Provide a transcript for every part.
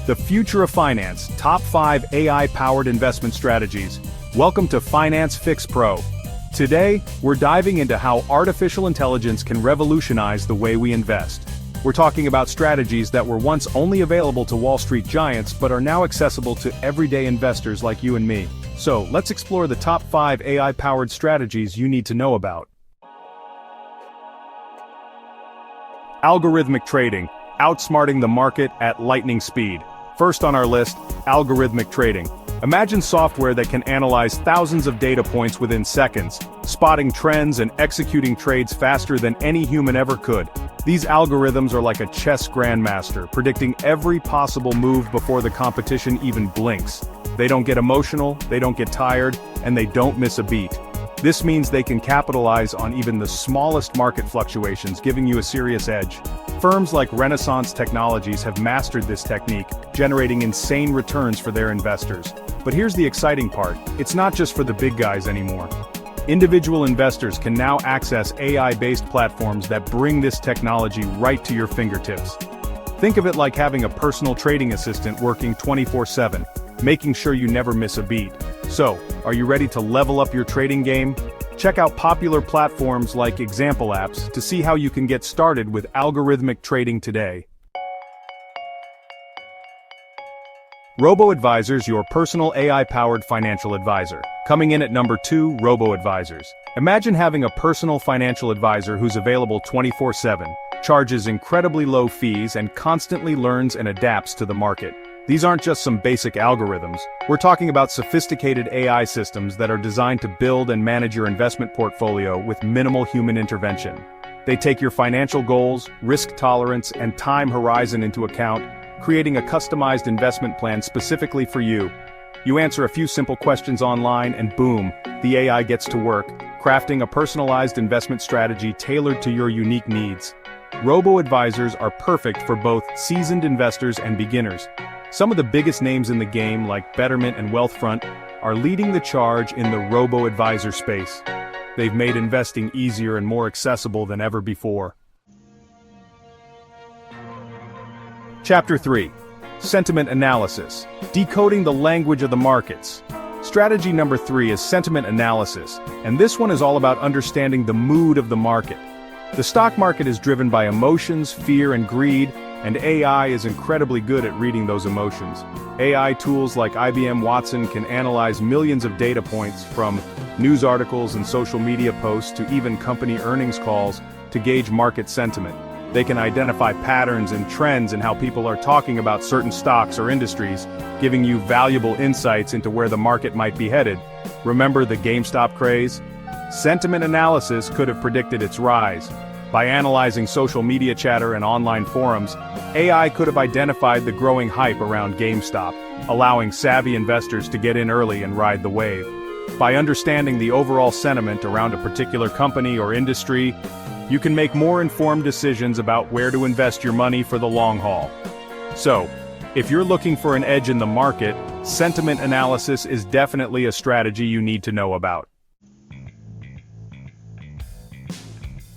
The future of finance, top 5 AI-powered investment strategies. Welcome to Finance Fix Pro. Today, we're diving into how artificial intelligence can revolutionize the way we invest. We're talking about strategies that were once only available to Wall Street giants but are now accessible to everyday investors like you and me. So, let's explore the top 5 AI-powered strategies you need to know about. Algorithmic trading, outsmarting the market at lightning speed. First on our list, algorithmic trading. Imagine software that can analyze thousands of data points within seconds, spotting trends and executing trades faster than any human ever could. These algorithms are like a chess grandmaster, predicting every possible move before the competition even blinks. They don't get emotional, they don't get tired, and they don't miss a beat. This means they can capitalize on even the smallest market fluctuations, giving you a serious edge. Firms like Renaissance Technologies have mastered this technique, generating insane returns for their investors. But here's the exciting part, it's not just for the big guys anymore. Individual investors can now access AI-based platforms that bring this technology right to your fingertips. Think of it like having a personal trading assistant working 24/7, making sure you never miss a beat. So, are you ready to level up your trading game? Check out popular platforms like example apps to see how you can get started with algorithmic trading today. Robo-advisors, your personal AI-powered financial advisor. Coming in at number 2, robo-advisors. Imagine having a personal financial advisor who's available 24/7, charges incredibly low fees, and constantly learns and adapts to the market. These aren't just some basic algorithms. We're talking about sophisticated AI systems that are designed to build and manage your investment portfolio with minimal human intervention. They take your financial goals, risk tolerance, and time horizon into account, creating a customized investment plan specifically for you. You answer a few simple questions online and boom, the AI gets to work, crafting a personalized investment strategy tailored to your unique needs. Robo-advisors are perfect for both seasoned investors and beginners. Some of the biggest names in the game, like Betterment and Wealthfront, are leading the charge in the robo-advisor space. They've made investing easier and more accessible than ever before. Chapter 3. Sentiment Analysis. Decoding the language of the markets. Strategy number 3 is sentiment analysis, and this one is all about understanding the mood of the market. The stock market is driven by emotions, fear, and greed, and AI is incredibly good at reading those emotions. AI tools like IBM Watson can analyze millions of data points, from news articles and social media posts to even company earnings calls, to gauge market sentiment. They can identify patterns and trends in how people are talking about certain stocks or industries, giving you valuable insights into where the market might be headed. Remember the GameStop craze? Sentiment analysis could have predicted its rise. By analyzing social media chatter and online forums, AI could have identified the growing hype around GameStop, allowing savvy investors to get in early and ride the wave. By understanding the overall sentiment around a particular company or industry, you can make more informed decisions about where to invest your money for the long haul. So, if you're looking for an edge in the market, sentiment analysis is definitely a strategy you need to know about.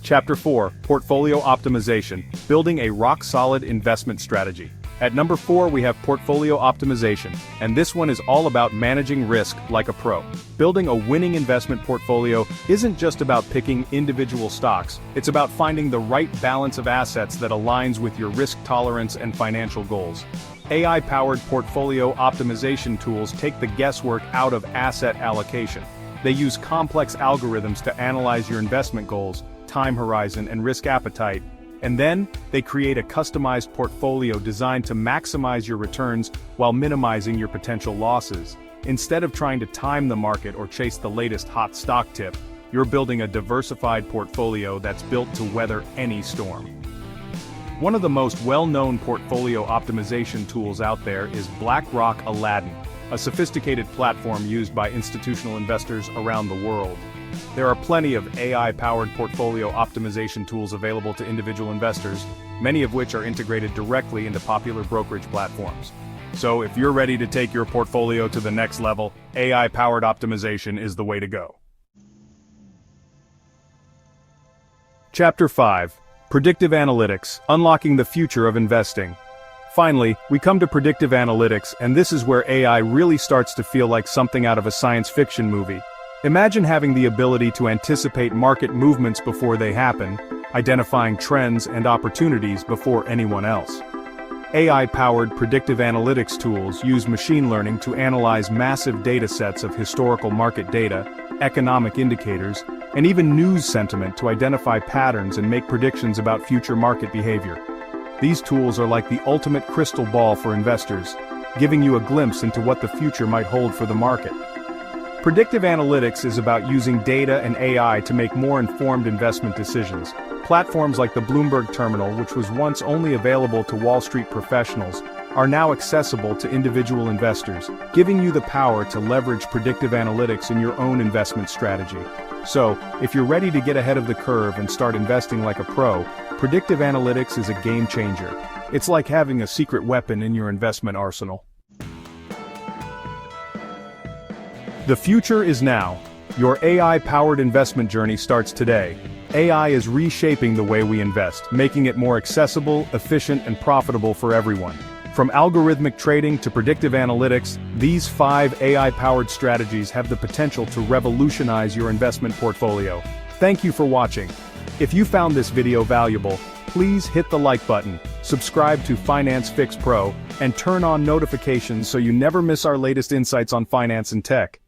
Chapter 4, Portfolio Optimization, Building a Rock-Solid Investment Strategy. At number 4 we have Portfolio Optimization, and this one is all about managing risk like a pro. Building a winning investment portfolio isn't just about picking individual stocks, it's about finding the right balance of assets that aligns with your risk tolerance and financial goals. AI-powered portfolio optimization tools take the guesswork out of asset allocation. They use complex algorithms to analyze your investment goals, time horizon, and risk appetite, and then they create a customized portfolio designed to maximize your returns while minimizing your potential losses. Instead of trying to time the market or chase the latest hot stock tip, you're building a diversified portfolio that's built to weather any storm. One of the most well-known portfolio optimization tools out there is BlackRock Aladdin, a sophisticated platform used by institutional investors around the world. There are plenty of AI-powered portfolio optimization tools available to individual investors, many of which are integrated directly into popular brokerage platforms. So if you're ready to take your portfolio to the next level, AI-powered optimization is the way to go. Chapter 5. Predictive Analytics, Unlocking the Future of Investing. Finally, we come to predictive analytics, and this is where AI really starts to feel like something out of a science fiction movie. Imagine having the ability to anticipate market movements before they happen, identifying trends and opportunities before anyone else. AI-powered predictive analytics tools use machine learning to analyze massive data sets of historical market data, economic indicators, and even news sentiment to identify patterns and make predictions about future market behavior. These tools are like the ultimate crystal ball for investors, giving you a glimpse into what the future might hold for the market. Predictive analytics is about using data and AI to make more informed investment decisions. Platforms like the Bloomberg Terminal, which was once only available to Wall Street professionals, are now accessible to individual investors, giving you the power to leverage predictive analytics in your own investment strategy. So, if you're ready to get ahead of the curve and start investing like a pro, predictive analytics is a game changer. It's like having a secret weapon in your investment arsenal. The future is now. Your AI-powered investment journey starts today. AI is reshaping the way we invest, making it more accessible, efficient, and profitable for everyone. From algorithmic trading to predictive analytics, these 5 AI-powered strategies have the potential to revolutionize your investment portfolio. Thank you for watching. If you found this video valuable, please hit the like button, subscribe to Finance Fix Pro, and turn on notifications so you never miss our latest insights on finance and tech.